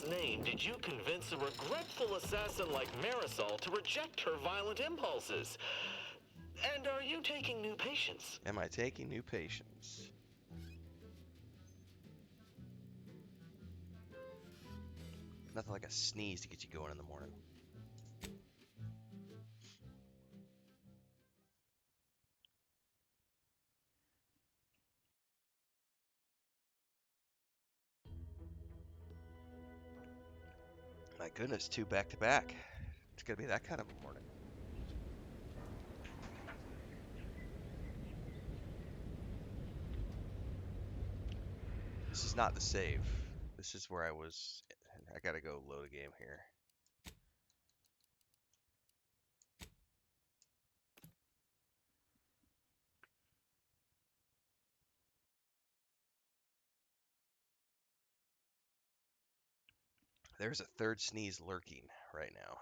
God's name did you convince a regretful assassin like Marisol to reject her violent impulses? And are you taking new patients? Am I taking new patients? Nothing like a sneeze to get you going in the morning. My goodness, 2 back to back. It's gonna be that kind of a morning. This is not the save. This is where I was. I gotta go load a game here. There's a third sneeze lurking right now.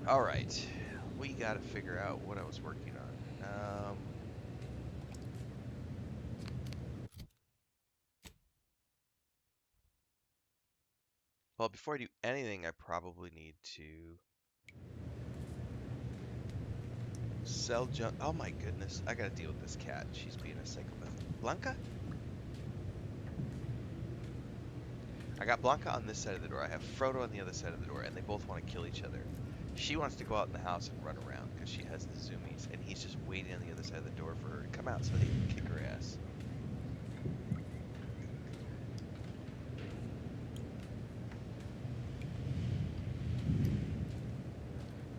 All right, we gotta figure out what I was working on. Well, before I do anything, I probably need to sell junk. Oh my goodness, I gotta deal with this cat. She's being a psychopath. Blanca? I got Blanca on this side of the door. I have Frodo on the other side of the door, and they both want to kill each other. She wants to go out in the house and run around because she has the zoomies, and he's just waiting on the other side of the door for her to come out so he can kick her ass.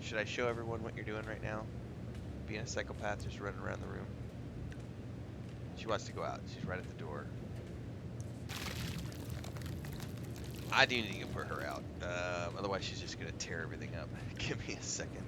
Should I show everyone what you're doing right now? Being a psychopath, just running around the room. She wants to go out. She's right at the door. I do need to put her out. Otherwise, she's just going to tear everything up. Give me a second.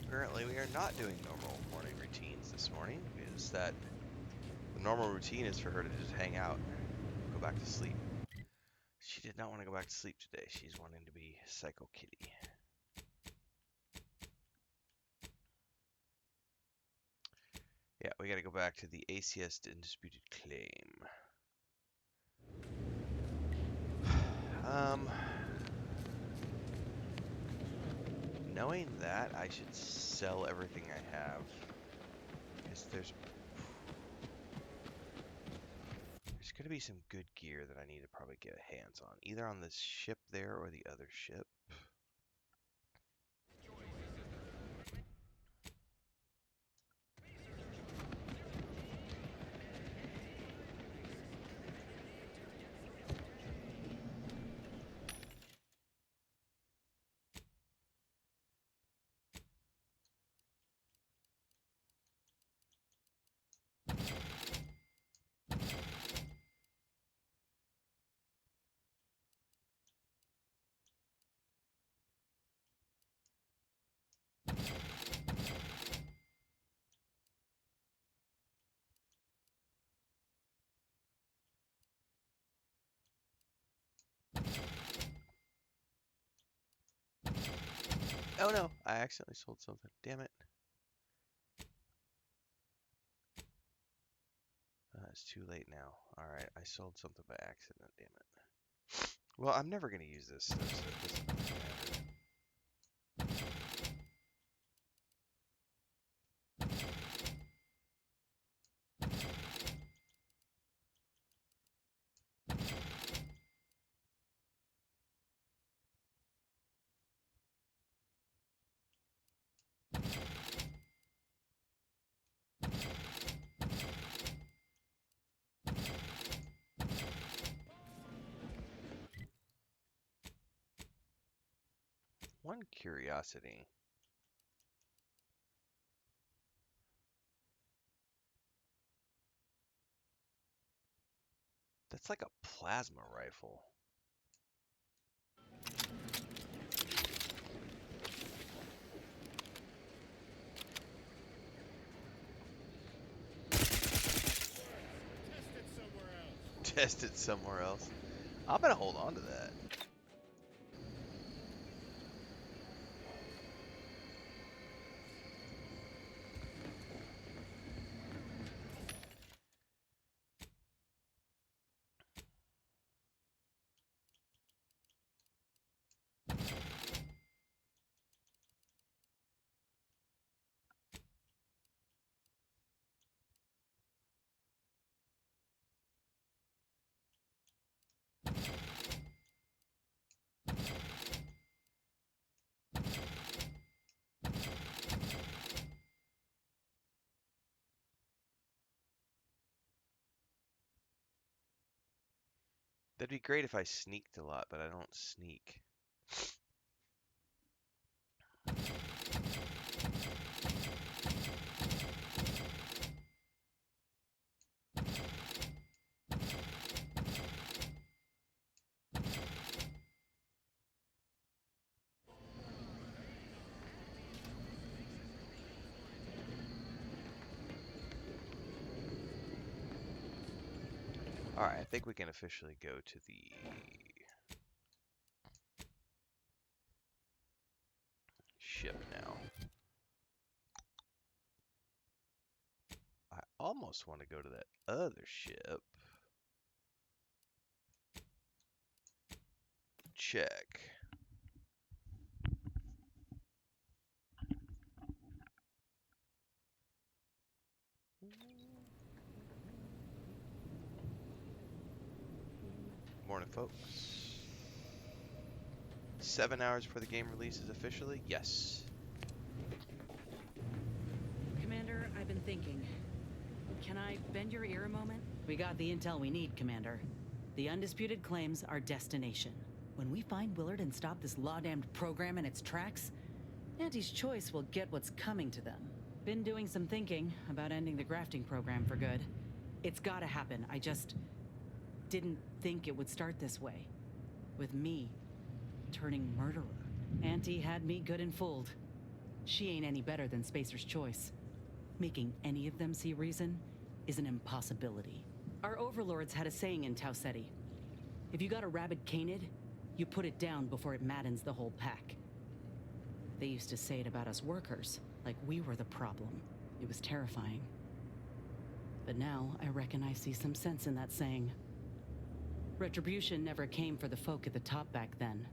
Currently, we are not doing normal morning routines this morning because the normal routine is for her to just hang out, go back to sleep. She did not want to go back to sleep today. She's wanting to be Psycho Kitty. Yeah, we got to go back to the ACS Undisputed Claim. Knowing that, I should sell everything I have. Because there's going to be some good gear that I need to probably get hands on. Either on this ship there or the other ship. Oh no, I accidentally sold something. Damn it. It's too late now. Alright, I sold something by accident, damn it. Well, I'm never gonna use this, so it doesn't really matter. One curiosity. That's like a plasma rifle. Test it somewhere else. I'm gonna hold on to that. That'd be great if I sneaked a lot, but I don't sneak. Alright, I think we can officially go to the ship now. I almost want to go to that other ship. Check. Morning, folks. 7 hours before the game releases officially? Yes. Commander, I've been thinking. Can I bend your ear a moment? We got the intel we need, Commander. The undisputed claims our destination. When we find Willard and stop this law-damned program in its tracks, Auntie's Choice will get what's coming to them. Been doing some thinking about ending the grafting program for good. It's gotta happen. I just didn't think it would start this way. With me turning murderer. Auntie had me good and fooled. She ain't any better than Spacer's Choice. Making any of them see reason is an impossibility. Our overlords had a saying in Tau Ceti. If you got a rabid canid, you put it down before it maddens the whole pack. They used to say it about us workers, like we were the problem. It was terrifying. But now, I reckon I see some sense in that saying. Retribution never came for the folk at the top back then,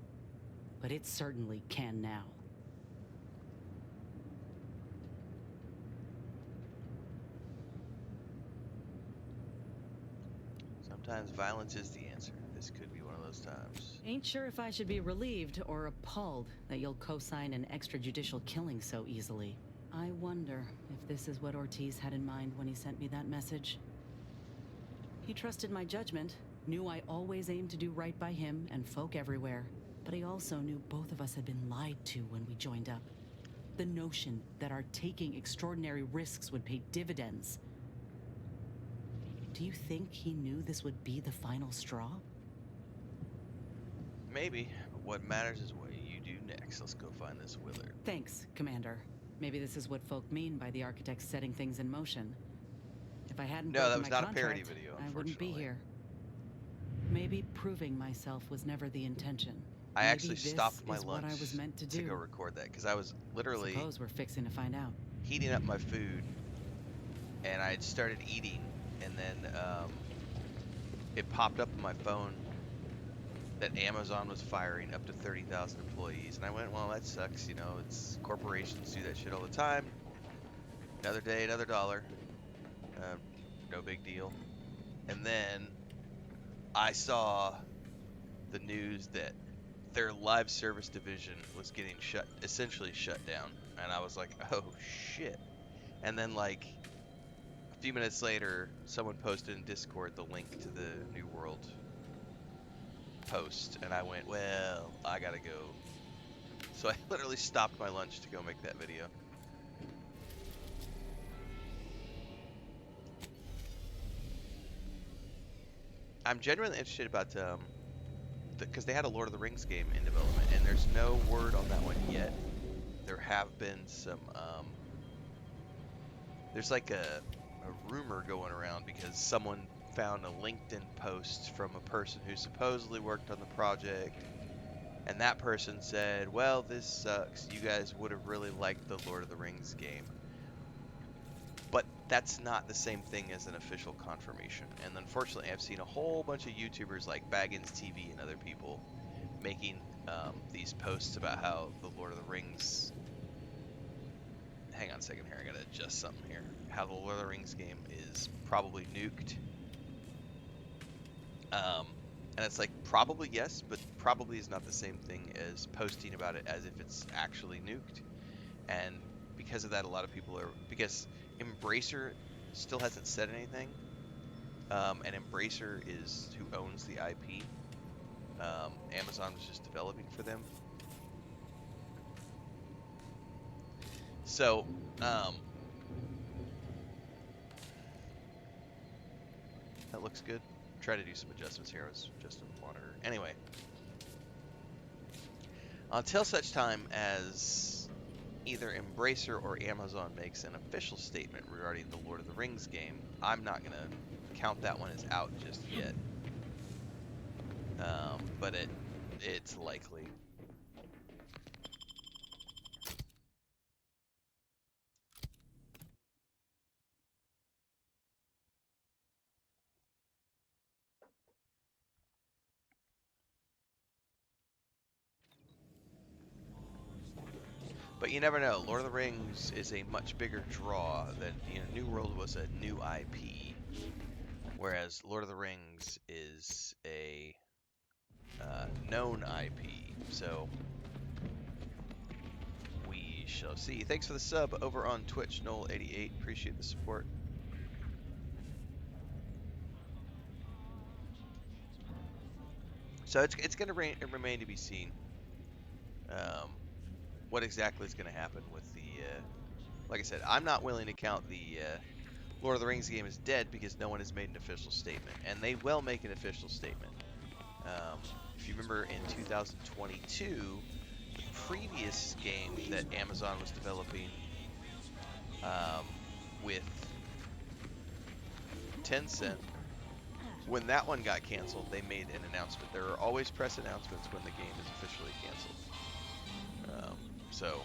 but it certainly can now. Sometimes violence is the answer. This could be one of those times. Ain't sure if I should be relieved or appalled that you'll co-sign an extrajudicial killing so easily. I wonder if this is what Ortiz had in mind when he sent me that message. He trusted my judgment, knew I always aimed to do right by him and folk everywhere, but he also knew both of us had been lied to when we joined up. The notion that our taking extraordinary risks would pay dividends. Do you think he knew this would be the final straw? Maybe, but what matters is what you do next. Let's go find this Willard. Thanks, Commander. Maybe this is what folk mean by the architects setting things in motion. If I hadn't No, that broken was my not a parody contract, video, I wouldn't be unfortunately. here. Maybe proving myself was never the intention. I Maybe actually this stopped my is what lunch I was meant to to go do. record that because I was literally Suppose we're fixing to find out. heating up my food and I had started eating, and then it popped up on my phone that Amazon was firing up to 30,000 employees, and I went, well, that sucks. You know, it's corporations do that shit all the time. Another day, another dollar. Uh, no big deal. And then I saw the news that their live service division was getting essentially shut down, and I was like, oh shit. And then like a few minutes later, someone posted in Discord the link to the New World post, and I went, well, I gotta go. So I literally stopped my lunch to go make that video. I'm genuinely interested about because they had a Lord of the Rings game in development, and there's no word on that one yet. There have been some there's like a rumor going around because someone found a LinkedIn post from a person who supposedly worked on the project, and that person said, well, this sucks. You guys would have really liked the Lord of the Rings game. But that's not the same thing as an official confirmation. And unfortunately, I've seen a whole bunch of YouTubers like Baggins TV and other people making these posts about how the Lord of the Rings. Hang on a second here, I gotta adjust something here. How the Lord of the Rings game is probably nuked. And it's like, probably yes, but probably is not the same thing as posting about it as if it's actually nuked. And because of that, a lot of people are. Because Embracer still hasn't said anything. And Embracer is who owns the IP. Amazon was just developing for them. So, that looks good. Try to do some adjustments here. I was adjusting the monitor. Anyway, until such time as either Embracer or Amazon makes an official statement regarding the Lord of the Rings game, I'm not going to count that one as out just yet. But it's likely. But you never know. Lord of the Rings is a much bigger draw than, New World was a new IP, whereas Lord of the Rings is a known IP. So we shall see. Thanks for the sub over on Twitch, Noel88. Appreciate the support. So it's going to remain to be seen what exactly is going to happen with the. Like I said, I'm not willing to count the Lord of the Rings game as dead because no one has made an official statement, and they will make an official statement. If you remember in 2022, the previous game that Amazon was developing with Tencent, when that one got canceled, they made an announcement. There are always press announcements when the game is officially canceled. So,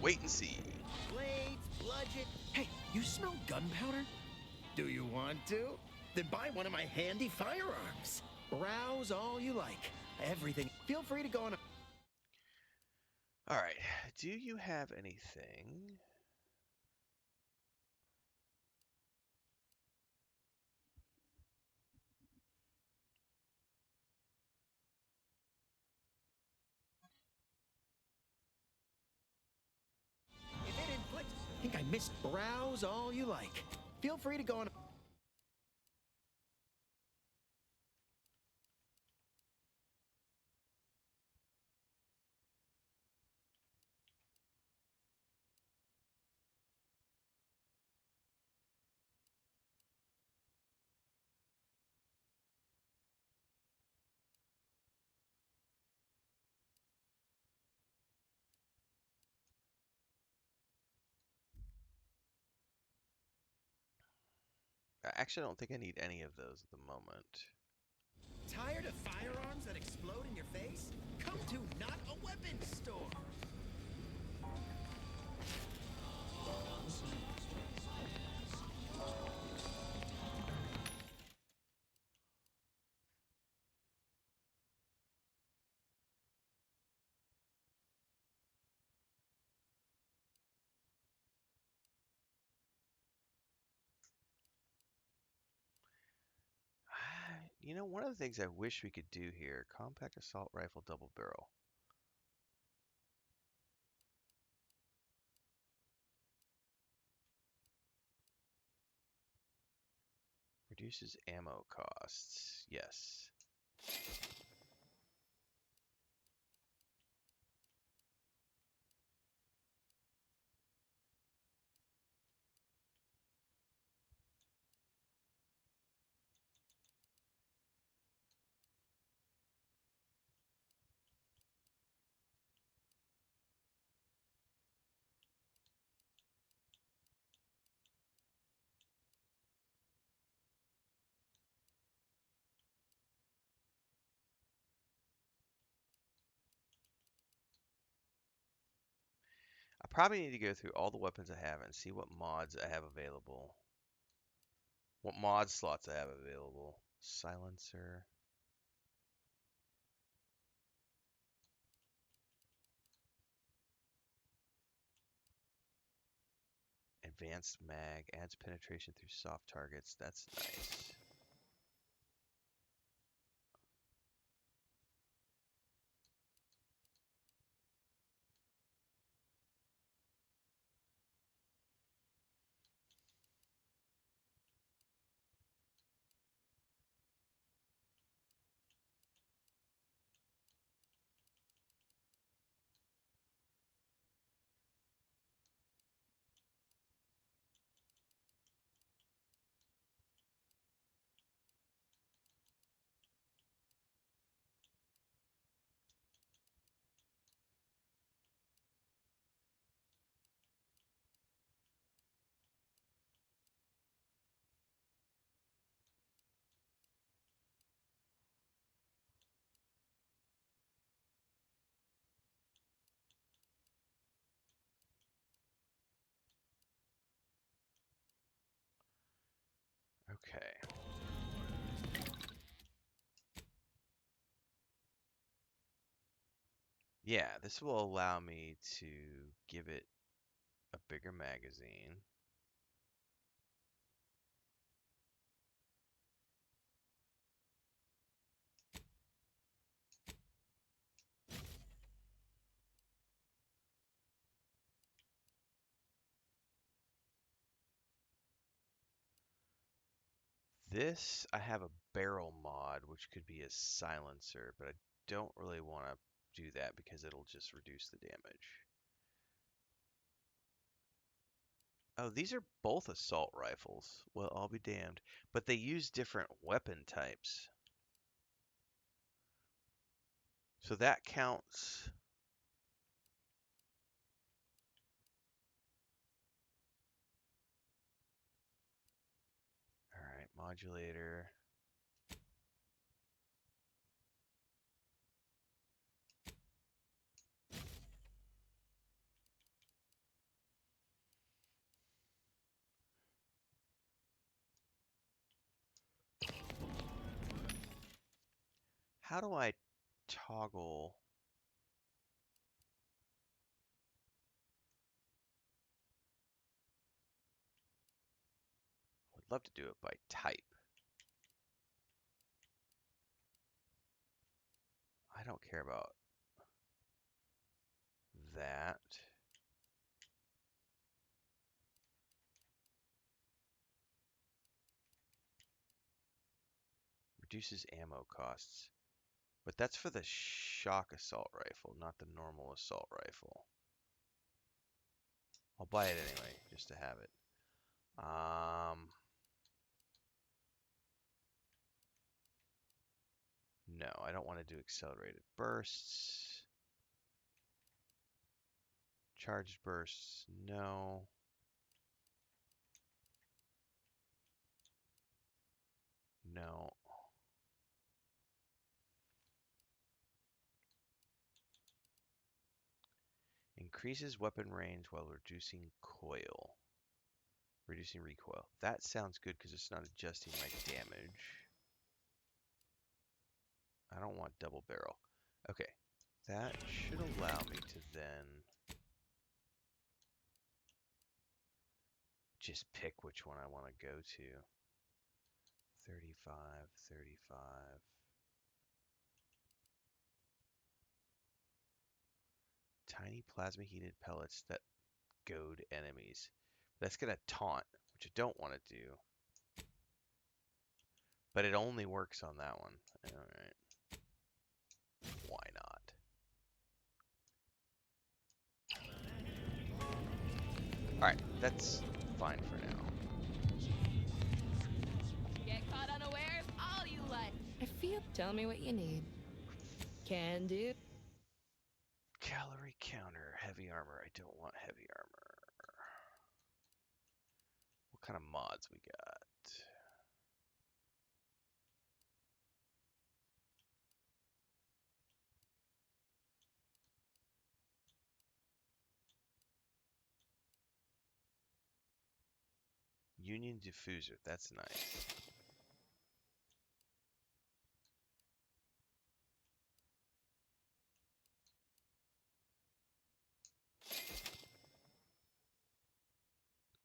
wait and see. Blades, bludgeon. Hey, you smell gunpowder? Do you want to? Then buy one of my handy firearms. Browse all you like. Everything. Feel free to go on. All right. Do you have anything? If it inflicts, think I missed. Browse all you like. Feel free to go on. Actually, I don't think I need any of those at the moment. Tired of firearms that explode in your face? Come to Not a Weapons Store. You know, one of the things I wish we could do here, compact assault rifle double barrel. Reduces ammo costs. Yes. I probably need to go through all the weapons I have and see what mods I have available. What mod slots I have available. Silencer. Advanced mag. Adds penetration through soft targets. That's nice. Okay. Yeah, this will allow me to give it a bigger magazine. This, I have a barrel mod, which could be a silencer, but I don't really want to do that because it'll just reduce the damage. Oh, these are both assault rifles. Well, I'll be damned. But they use different weapon types. So that counts. All right, modulator. How do I toggle? I would love to do it by type. I don't care about that. Reduces ammo costs. But that's for the shock assault rifle, not the normal assault rifle. I'll buy it anyway, just to have it. No, I don't want to do accelerated bursts. Charged bursts, no. No. Increases weapon range while reducing coil. Reducing recoil. That sounds good because it's not adjusting my damage. I don't want double barrel. Okay. That should allow me to then just pick which one I want to go to. 35, 35. Tiny plasma heated pellets that goad enemies. That's going to taunt, which I don't want to do. But it only works on that one. Alright. Why not? Alright, that's fine for now. Get caught unawares all you like. I feel. Tell me what you need. Can do. Calorie counter, heavy armor. I don't want heavy armor. What kind of mods we got? Union diffuser, that's nice.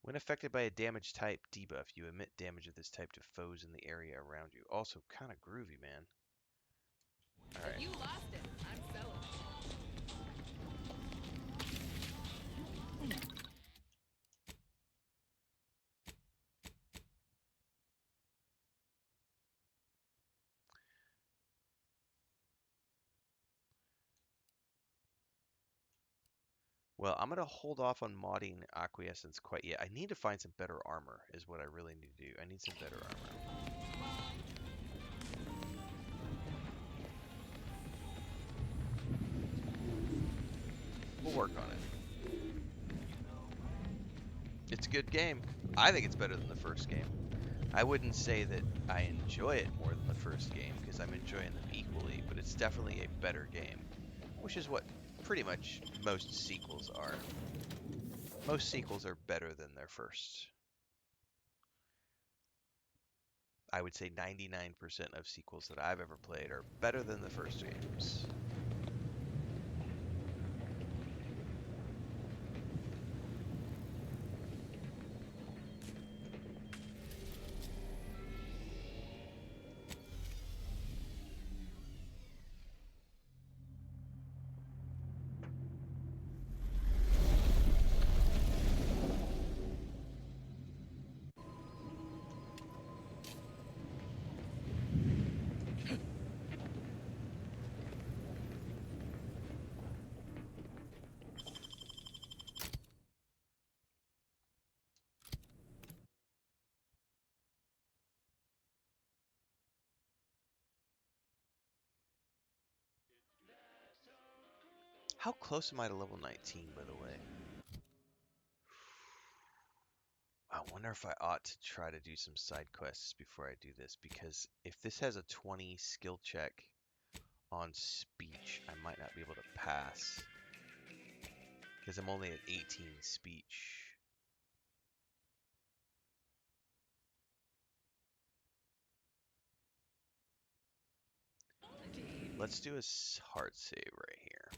When affected by a damage type debuff, you emit damage of this type to foes in the area around you. Also kind of groovy, man. Alright. If you lost it, I'm selling. Well, I'm going to hold off on modding Acquiescence quite yet. I need to find some better armor, is what I really need to do. I need some better armor. We'll work on it. It's a good game. I think it's better than the first game. I wouldn't say that I enjoy it more than the first game, because I'm enjoying them equally, but it's definitely a better game, which is what pretty much most sequels are. Most sequels are better than their first. I would say 99% of sequels that I've ever played are better than the first games. How close am I to level 19, by the way? I wonder if I ought to try to do some side quests before I do this, because if this has a 20 skill check on speech, I might not be able to pass, because I'm only at 18 speech. Let's do a hard save right here.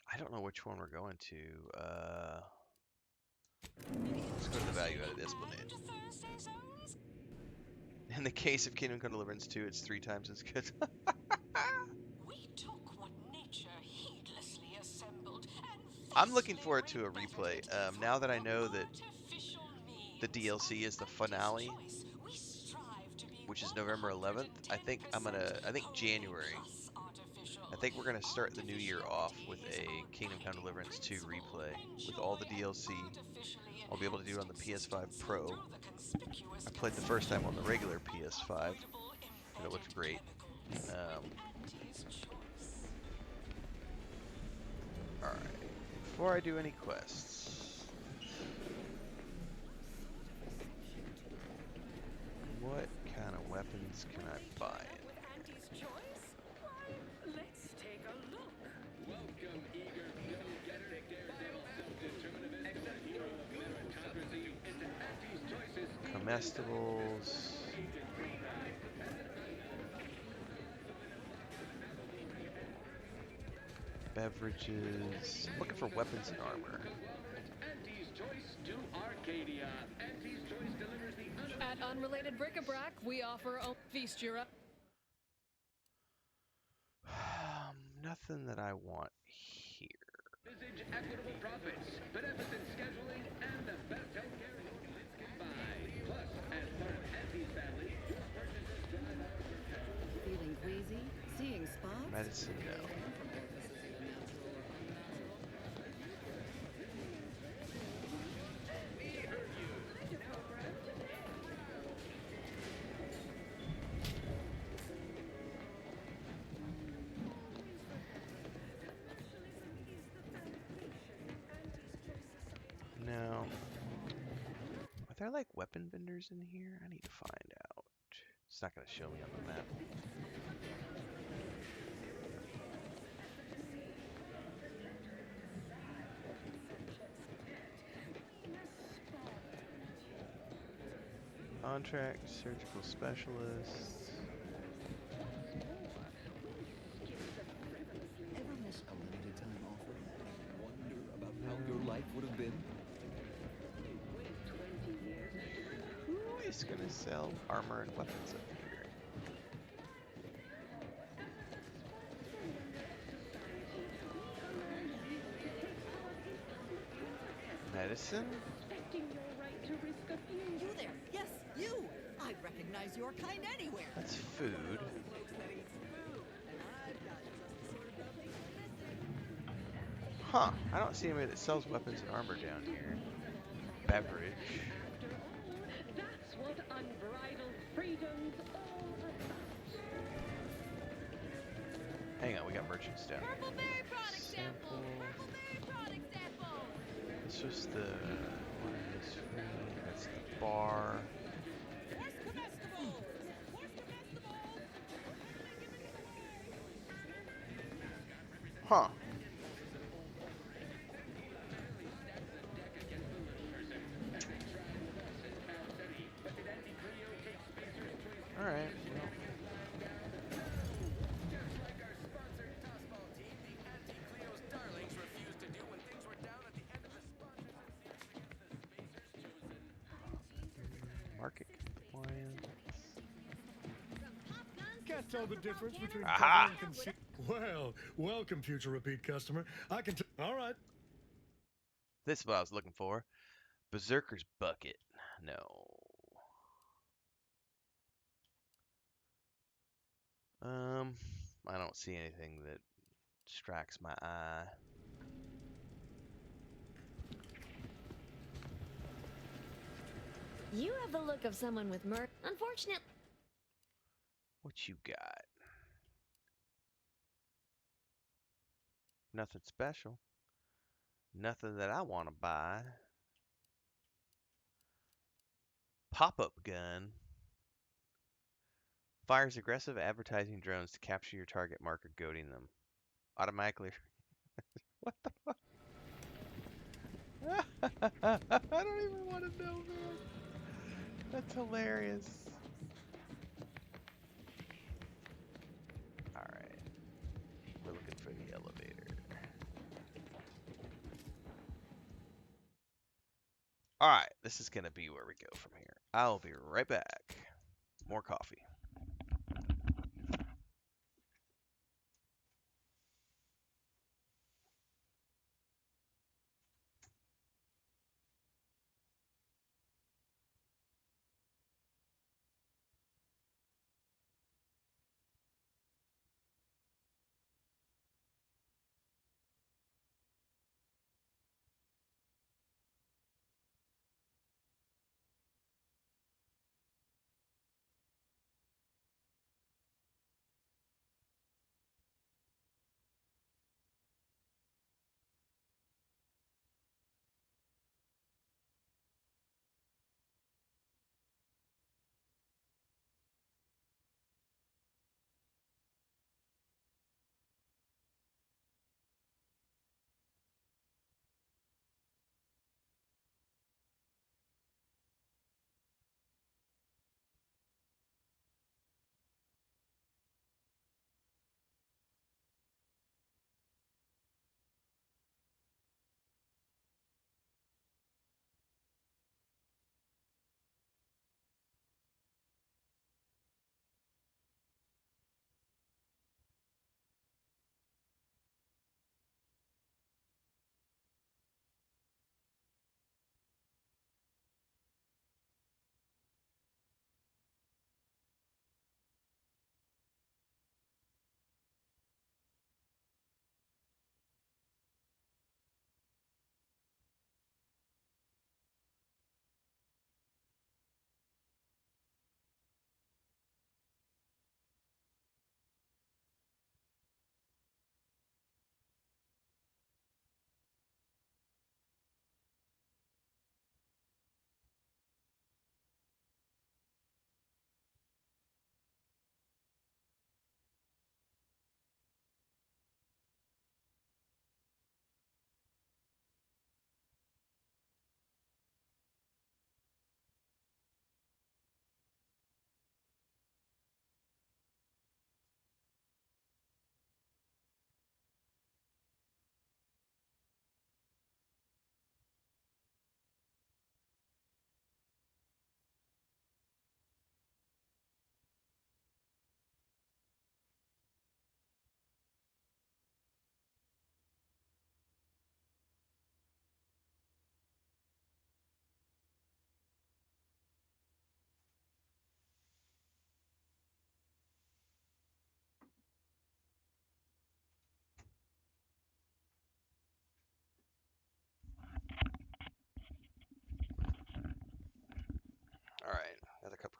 I don't know which one we're going to. Let's go to the value added Esplanade. In the case of Kingdom Come Deliverance 2, it's 3 times as good. We took what nature heedlessly assembled and I'm looking forward to a replay. Now that I know that the DLC is the finale, which is November 11th, I think January. I think we're going to start the new year off with a Kingdom Come Deliverance 2 replay with all the DLC. I'll be able to do it on the PS5 Pro. I played the first time on the regular PS5, and it looked great. Alright, before I do any quests, what kind of weapons can I buy in here? Let's take a look. Welcome, eager go-getter, daredevil, self-determined ex-hero of meritocracy into Auntie's Choices. Comestibles. Beverages. I'm looking for weapons and armor. Auntie's Choice to Arcadia. Auntie's Choice delivers the At Unrelated Bric-a-Brac, we offer a feast your up. Nothing that I want here. Visage equitable profits, beneficent scheduling, and the best healthcare insurance can buy. Plus, as part of Auntie's family, your purchases drive our Feeling queasy? Seeing spots? Medicine, no. No. Are there like weapon vendors in here? I need to find out. It's not going to show me on the map. Contract, surgical specialist. Ever miss a limited time offer? Wonder about how your life would have been? Who is going to sell armor and weapons up here? Medicine? You there? Yes, you! I'd recognize your kind anywhere. That's food. Huh. I don't see anybody that sells weapons and armor down here. Beverage. That's what unbridled freedom's all about. Hang on, we got merchants down here. Purple berry product sample. Purple berry product sample. It's just the one is free. That's the bar. Huh. All right. Well. Market compliance. Can't tell the difference between Aha! cover and conceal. Well, welcome, future repeat customer. I can all right. This is what I was looking for. Berserker's bucket. No. I don't see anything that strikes my eye. You have the look of someone with Unfortunately. What you got? Nothing special. Nothing that I want to buy. Pop-up gun. Fires aggressive advertising drones to capture your target marker, goading them. Automatically. What the fuck? I don't even want to know, man. That's hilarious. Alright. We're looking for the elevator. Alright, this is going to be where we go from here. I'll be right back. More coffee.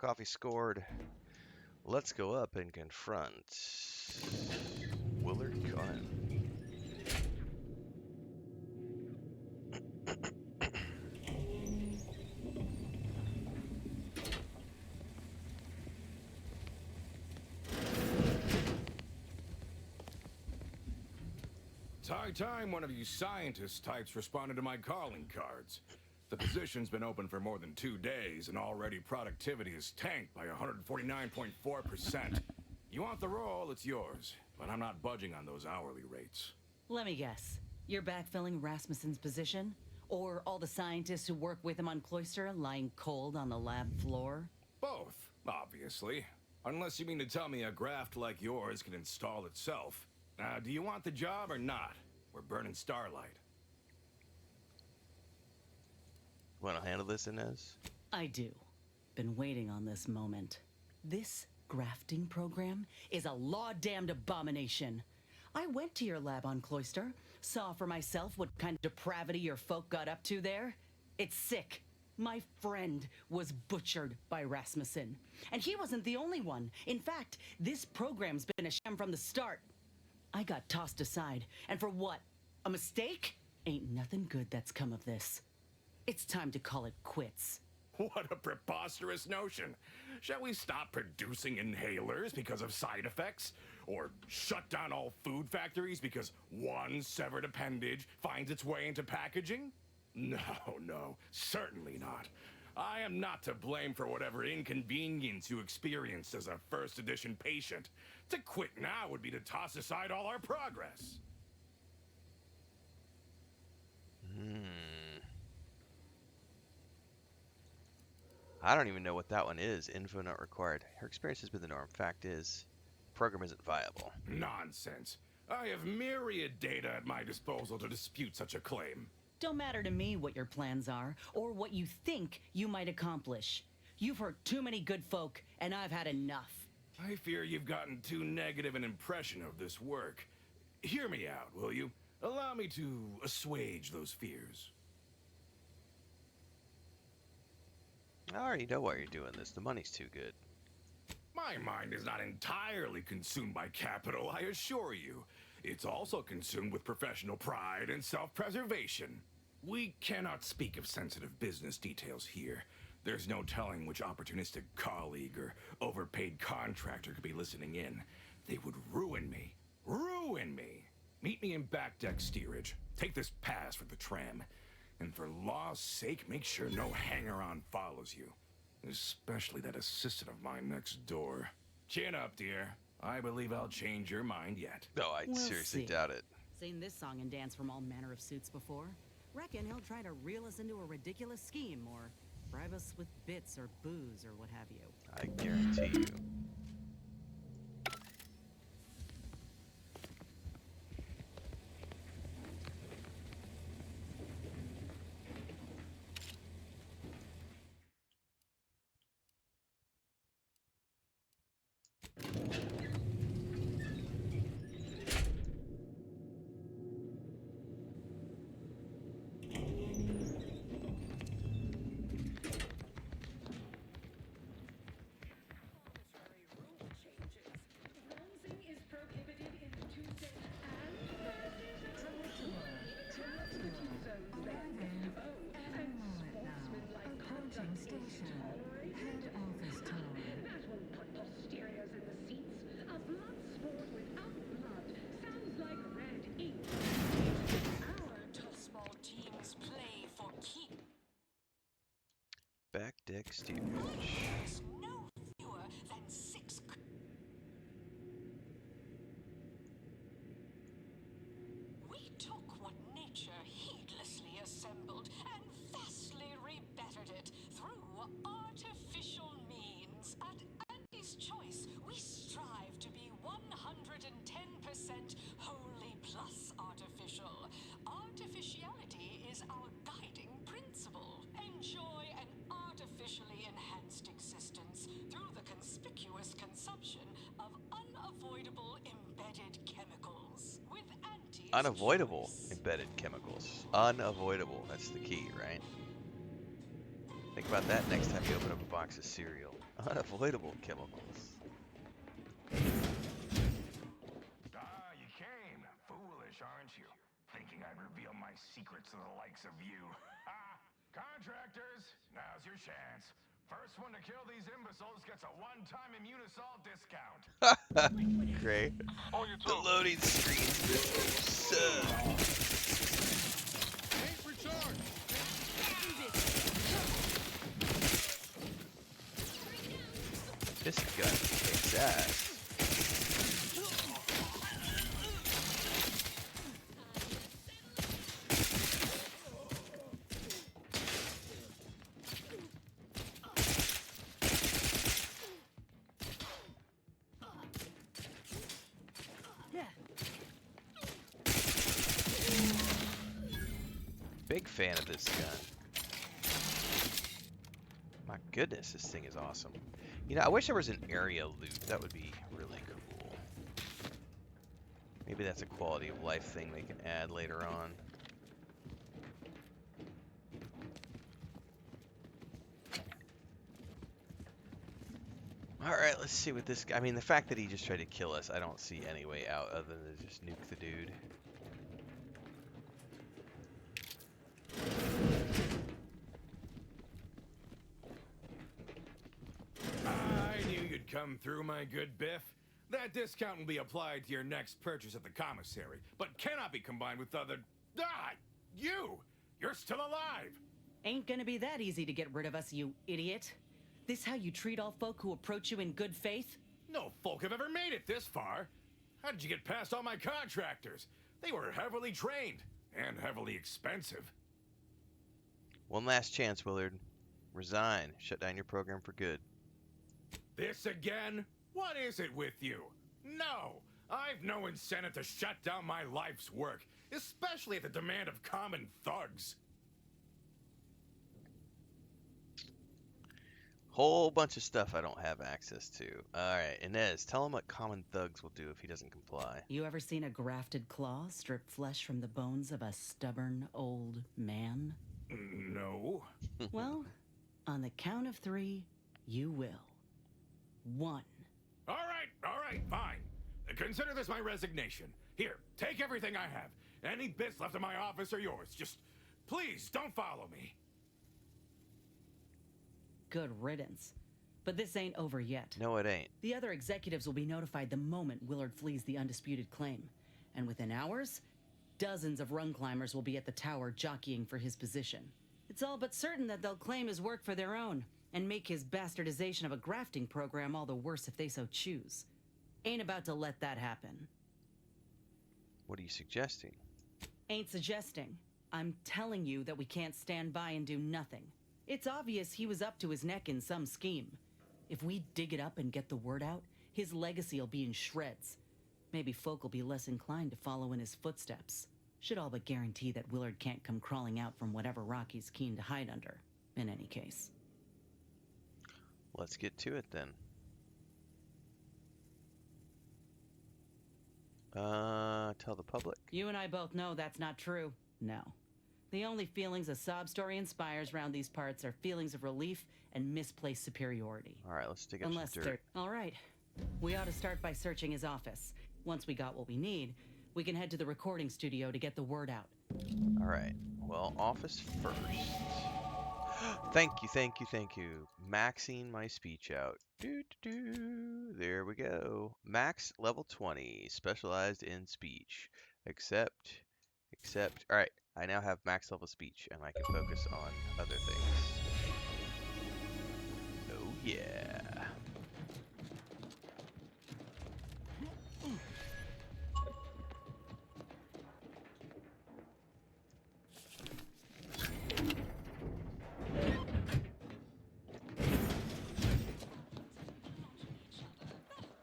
coffee scored. Let's go up and confront Willard Cohen. It's high time one of you scientist types responded to my calling cards. The position's been open for more than 2 days, and already productivity is tanked by 149.4%. You want the role, it's yours, but I'm not budging on those hourly rates. Let me guess. You're backfilling Rasmussen's position? Or all the scientists who work with him on Cloister lying cold on the lab floor? Both, obviously. Unless you mean to tell me a graft like yours can install itself. Do you want the job or not? We're burning starlight. Want to handle this, Inez? I do. Been waiting on this moment. This grafting program is a law-damned abomination. I went to your lab on Cloister, saw for myself what kind of depravity your folk got up to there. It's sick. My friend was butchered by Rasmussen. And he wasn't the only one. In fact, this program's been a sham from the start. I got tossed aside. And for what? A mistake? Ain't nothing good that's come of this. It's time to call it quits. What a preposterous notion. Shall we stop producing inhalers because of side effects? Or shut down all food factories because one severed appendage finds its way into packaging? No, certainly not. I am not to blame for whatever inconvenience you experienced as a first edition patient. To quit now would be to toss aside all our progress. I don't even know what that one is. Info not required. Her experience has been the norm. Fact is, program isn't viable. Nonsense. I have myriad data at my disposal to dispute such a claim. Don't matter to me what your plans are, or what you think you might accomplish. You've hurt too many good folk, and I've had enough. I fear you've gotten too negative an impression of this work. Hear me out, will you? Allow me to assuage those fears. I already know why you're doing this. The money's too good. My mind is not entirely consumed by capital, I assure you. It's also consumed with professional pride and self-preservation. We cannot speak of sensitive business details here. There's no telling which opportunistic colleague or overpaid contractor could be listening in. They would ruin me. Ruin me! Meet me in back deck steerage. Take this pass for the tram. And for law's sake, make sure no hanger-on follows you. Especially that assistant of mine next door. Chin up, dear. I believe I'll change your mind yet. No, I seriously doubt it. Seen this song and dance from all manner of suits before. Reckon he'll try to reel us into a ridiculous scheme or bribe us with bits or booze or what have you. I guarantee you. Back deck steerage. No fewer than 6. We took what nature heedlessly assembled and vastly rebettered it through artificial means. At Andy's choice, we strive to be 110% wholly plus artificial. Artificiality is our guiding principle. Enjoy an artificially enhanced existence through the conspicuous consumption of unavoidable embedded chemicals. With Andy's Unavoidable choice. embedded chemicals. Unavoidable. That's the key, right? Think about that next time you open up a box of cereal. Unavoidable chemicals. Ah, you came. Foolish, aren't you? Thinking I'd reveal my secrets to the likes of you. Ha! Contractors, now's your chance. First one to kill these imbeciles gets a one-time Immunosol discount. Great. The loading screens suck. This gun kicks ass. Big fan of this gun. My goodness, this thing is awesome. You know, I wish there was an area loop. That would be really cool. Maybe that's a quality of life thing they can add later on. Alright, let's see what this guy... I mean, the fact that he just tried to kill us, I don't see any way out other than to just nuke the dude. I knew you'd come through, my good Biff. That discount will be applied to your next purchase at the commissary, but cannot be combined with other... Ah! You! You're still alive! Ain't gonna be that easy to get rid of us, you idiot. This how you treat all folk who approach you in good faith? No folk have ever made it this far. How did you get past all my contractors? They were heavily trained and heavily expensive. One last chance, Willard. Resign. Shut down your program for good. This again? What is it with you? No! I've no incentive to shut down my life's work, especially at the demand of common thugs. Whole bunch of stuff I don't have access to. Alright, Inez, tell him what common thugs will do if he doesn't comply. You ever seen a grafted claw strip flesh from the bones of a stubborn old man? No. Well, on the count of 3, you will. 1. All right, fine. Consider this my resignation. Here, take everything I have. Any bits left in my office are yours. Just, please, don't follow me. Good riddance. But this ain't over yet. No, it ain't. The other executives will be notified the moment Willard flees the undisputed claim. And within hours, dozens of rung climbers will be at the tower jockeying for his position. It's all but certain that they'll claim his work for their own, and make his bastardization of a grafting program all the worse if they so choose. Ain't about to let that happen. What are you suggesting? Ain't suggesting. I'm telling you that we can't stand by and do nothing. It's obvious he was up to his neck in some scheme. If we dig it up and get the word out, his legacy'll be in shreds. Maybe folk will be less inclined to follow in his footsteps. Should all but guarantee that Willard can't come crawling out from whatever rock he's keen to hide under, in any case. Let's get to it then. Tell the public. You and I both know that's not true. No. The only feelings a sob story inspires round these parts are feelings of relief and misplaced superiority. Alright, let's dig up some dirt. Alright. We ought to start by searching his office. Once we got what we need, we can head to the recording studio to get the word out. Alright. Well, office first. Thank you. Maxing my speech out. There we go. Max level 20. Specialized in speech. Except. Alright. I now have max level speech, and I can focus on other things. Oh yeah.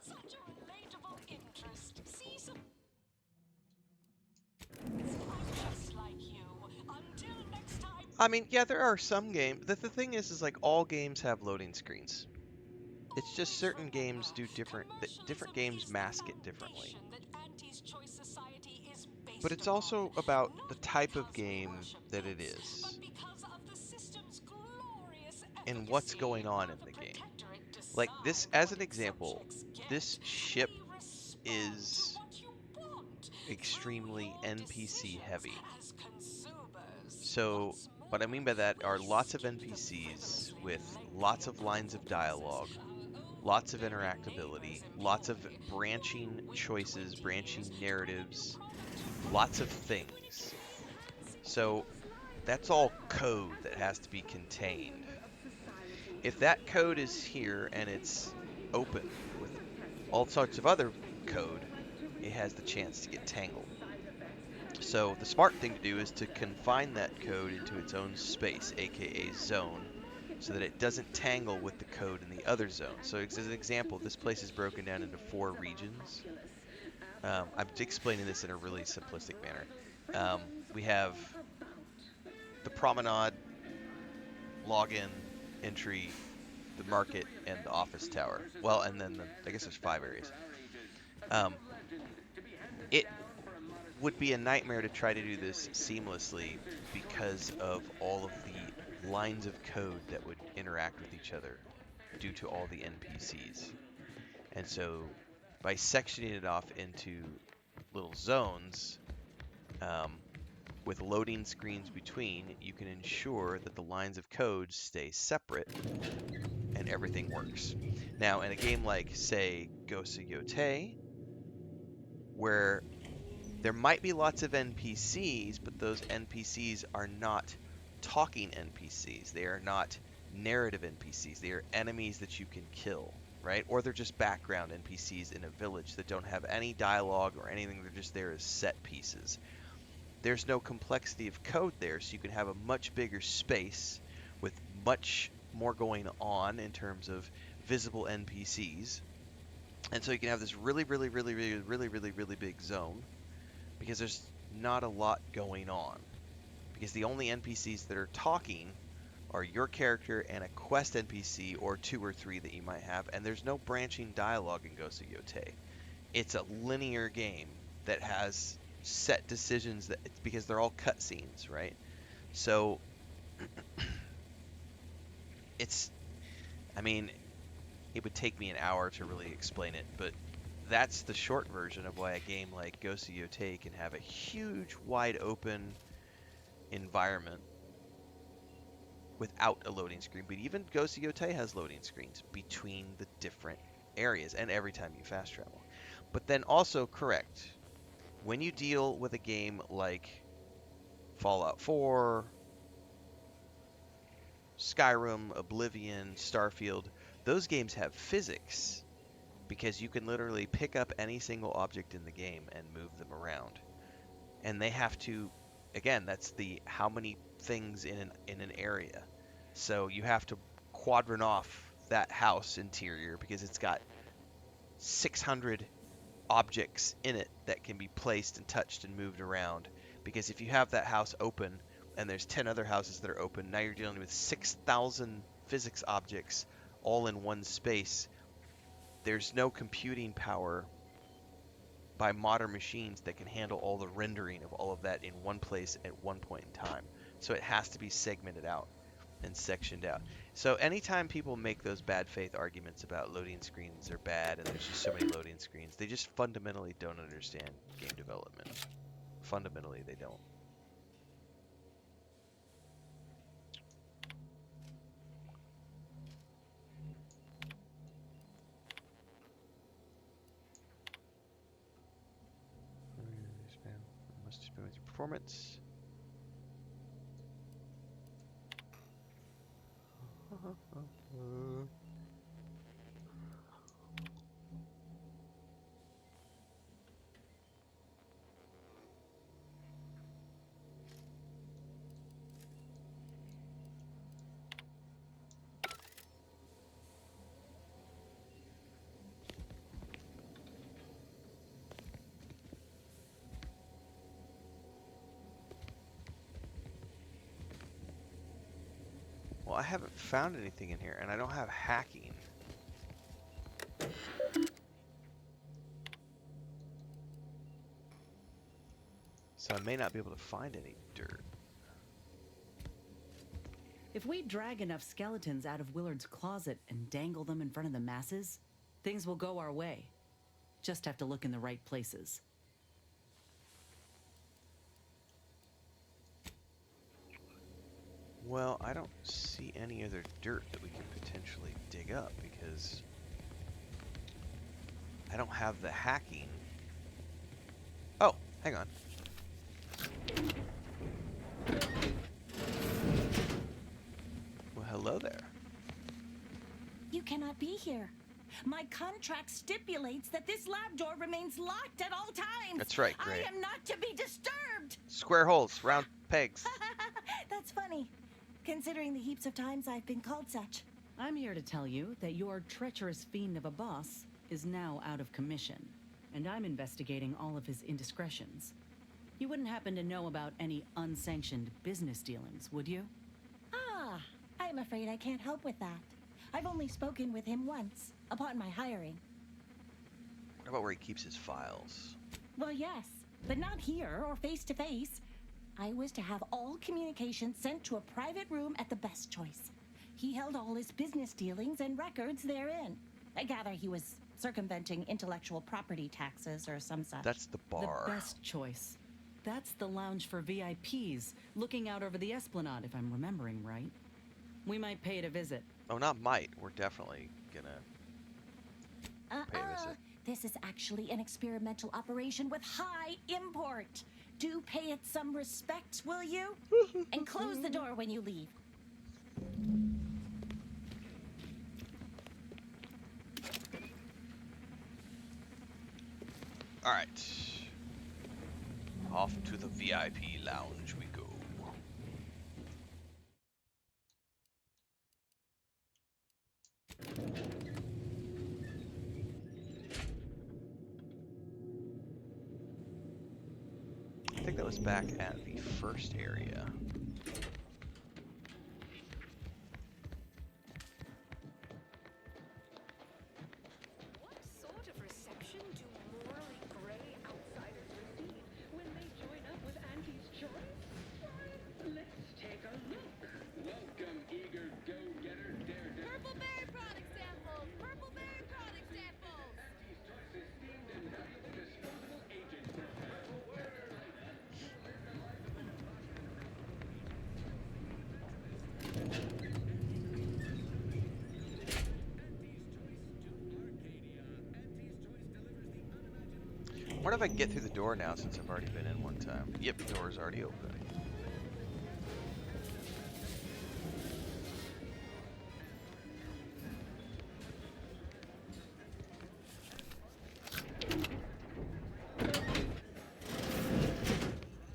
Such a relatable interest. See some... Just like you. Until next time. I mean, yeah, there are some games. The thing is like all games have loading screens. It's just certain games do different games mask it differently. But it's also about the type of game that it is. Because of the system's glorious in what's going on in the game. Like this, as an example, this ship is extremely NPC heavy. So, what I mean by that are lots of NPCs with lots of lines of dialogue, lots of interactability, lots of branching choices, branching narratives, lots of things. So, that's all code that has to be contained. If that code is here and it's open with all sorts of other code, it has the chance to get tangled. So the smart thing to do is to confine that code into its own space, aka zone, so that it doesn't tangle with the code in the other zone. So as an example, this place is broken down into 4 regions. I'm explaining this in a really simplistic manner. We have the promenade, login, entry, the market, and the office tower. Well, and then I guess there's 5 areas. It would be a nightmare to try to do this seamlessly because of all of the lines of code that would interact with each other due to all the NPCs. And so by sectioning it off into little zones with loading screens between, you can ensure that the lines of code stay separate and everything works. Now, in a game like, say, Ghost of Yotei, where there might be lots of NPCs, but those NPCs are not talking NPCs. They are not narrative NPCs. They are enemies that you can kill, right? Or they're just background NPCs in a village that don't have any dialogue or anything. They're just there as set pieces. There's no complexity of code there, so you can have a much bigger space with much more going on in terms of visible NPCs. And so you can have this really big zone because there's not a lot going on. Because the only NPCs that are talking are your character and a quest NPC or 2 or 3 that you might have, and there's no branching dialogue in Ghost of Yotei. It's a linear game that has set decisions that because they're all cutscenes, right? So it would take me an hour to really explain it, but that's the short version of why a game like Ghost of Yotei can have a huge, wide open environment without a loading screen. But even Ghost of Yotei has loading screens between the different areas and every time you fast travel. But then also, correct, when you deal with a game like Fallout 4, Skyrim, Oblivion, Starfield, those games have physics because you can literally pick up any single object in the game and move them around. And they have to, again, that's the how many things in an area. So you have to quadrant off that house interior because it's got 600 objects in it that can be placed and touched and moved around. Because if you have that house open and there's 10 other houses that are open, now you're dealing with 6,000 physics objects all in one space. There's no computing power by modern machines that can handle all the rendering of all of that in one place at one point in time. So it has to be segmented out and sectioned out. So anytime people make those bad faith arguments about loading screens are bad and there's just so many loading screens, they just fundamentally don't understand game development. Fundamentally, they don't. Must expand with your performance. Well, I haven't found anything in here, and I don't have hacking. So I may not be able to find any dirt. If we drag enough skeletons out of Willard's closet and dangle them in front of the masses, things will go our way. Just have to look in the right places. Well, I don't see any other dirt that we can potentially dig up because I don't have the hacking. Oh, hang on. Well, hello there. You cannot be here. My contract stipulates that this lab door remains locked at all times. That's right, Gray. I am not to be disturbed. Square holes, round pegs. That's funny, considering the heaps of times I've been called such. I'm here to tell you that your treacherous fiend of a boss is now out of commission, and I'm investigating all of his indiscretions. You wouldn't happen to know about any unsanctioned business dealings, would you? Ah, I'm afraid I can't help with that. I've only spoken with him once, upon my hiring. What about where he keeps his files? Well, yes, but not here or face to face. I was to have all communications sent to a private room at the Best Choice. He held all his business dealings and records therein. I gather he was circumventing intellectual property taxes or some such. That's the bar. The Best Choice. That's the lounge for VIPs, looking out over the Esplanade, if I'm remembering right. We might pay it a visit. Oh, not might. We're definitely gonna pay a visit. This is actually an experimental operation with high import. Do pay it some respect, will you? And close the door when you leave. All right. Off to the VIP lounge we go. I think that was back at the first area. What sort of reception do morally gray outsiders receive when they join up with Auntie's choice? Let's take a look. Welcome, eager go-getter daredevil. Purple berry product samples! Purple berry product samples! Auntie's choice is themed and valuable disposable agents. I wonder if I can get through the door now since I've already been in one time. Yep, the door's already open.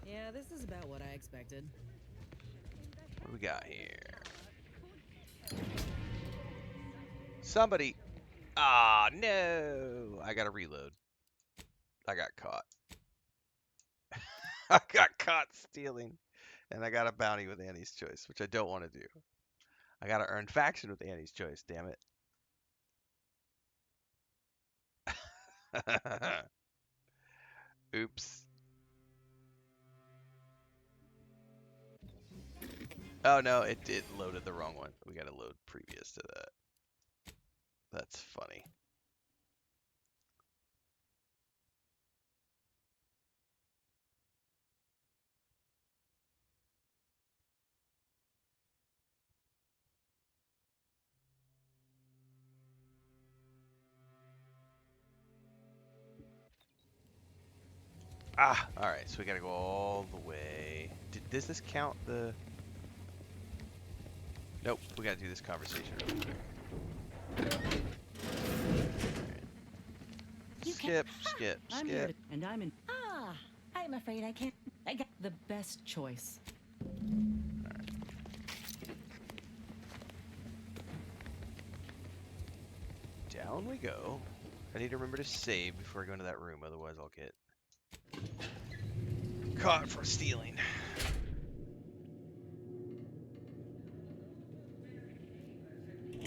Yeah, this is about what I expected. What do we got here? Somebody. Ah, no. I gotta reload. I got caught. I got caught stealing. And I got a bounty with Annie's Choice, which I don't want to do. I gotta earn faction with Annie's Choice, damn it. Oops. Oh no, it loaded the wrong one. We gotta load previous to that. That's funny. Ah, alright, so we gotta go all the way. Does this count the... Nope, we gotta do this conversation really quick. Skip, skip, I'm here skip. and I'm in. Ah, I'm afraid I can't. I got The Best Choice. Down we go. I need to remember to save before I go into that room, otherwise I'll get caught for stealing. To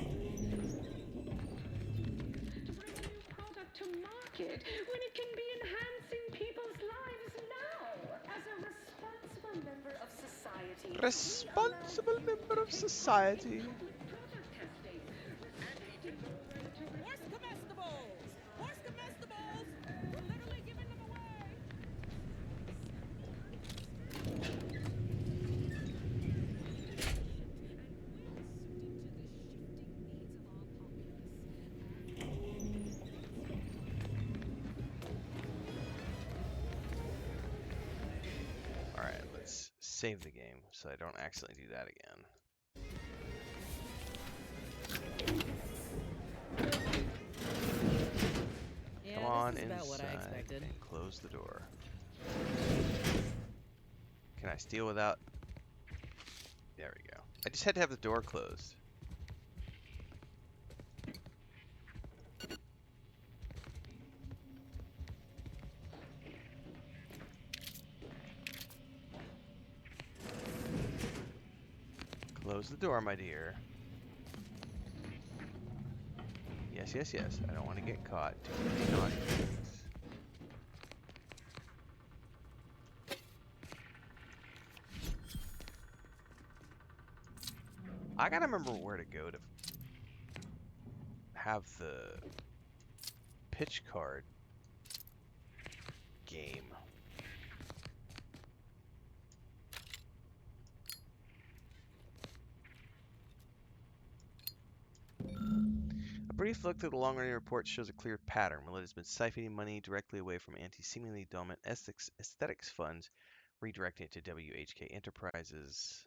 bring a new product to market when it can be enhancing people's lives now. As a responsible member of society, Responsible member of society. Horse comestibles! Horse comestibles! We're literally giving them away! Alright, let's save the game so I don't accidentally do that again. Yeah, Come on this is about what I inside expected. and close the door. Can I steal without... There we go. I just had to have the door closed. Close the door, my dear. Yes, yes, yes. I don't want to get caught doing naughty things. I gotta remember where to go to have the pitch card game. A brief look through the long-running report shows a clear pattern. Willett has been siphoning money directly away from anti-seemingly dormant aesthetics funds, redirecting it to WHK Enterprises.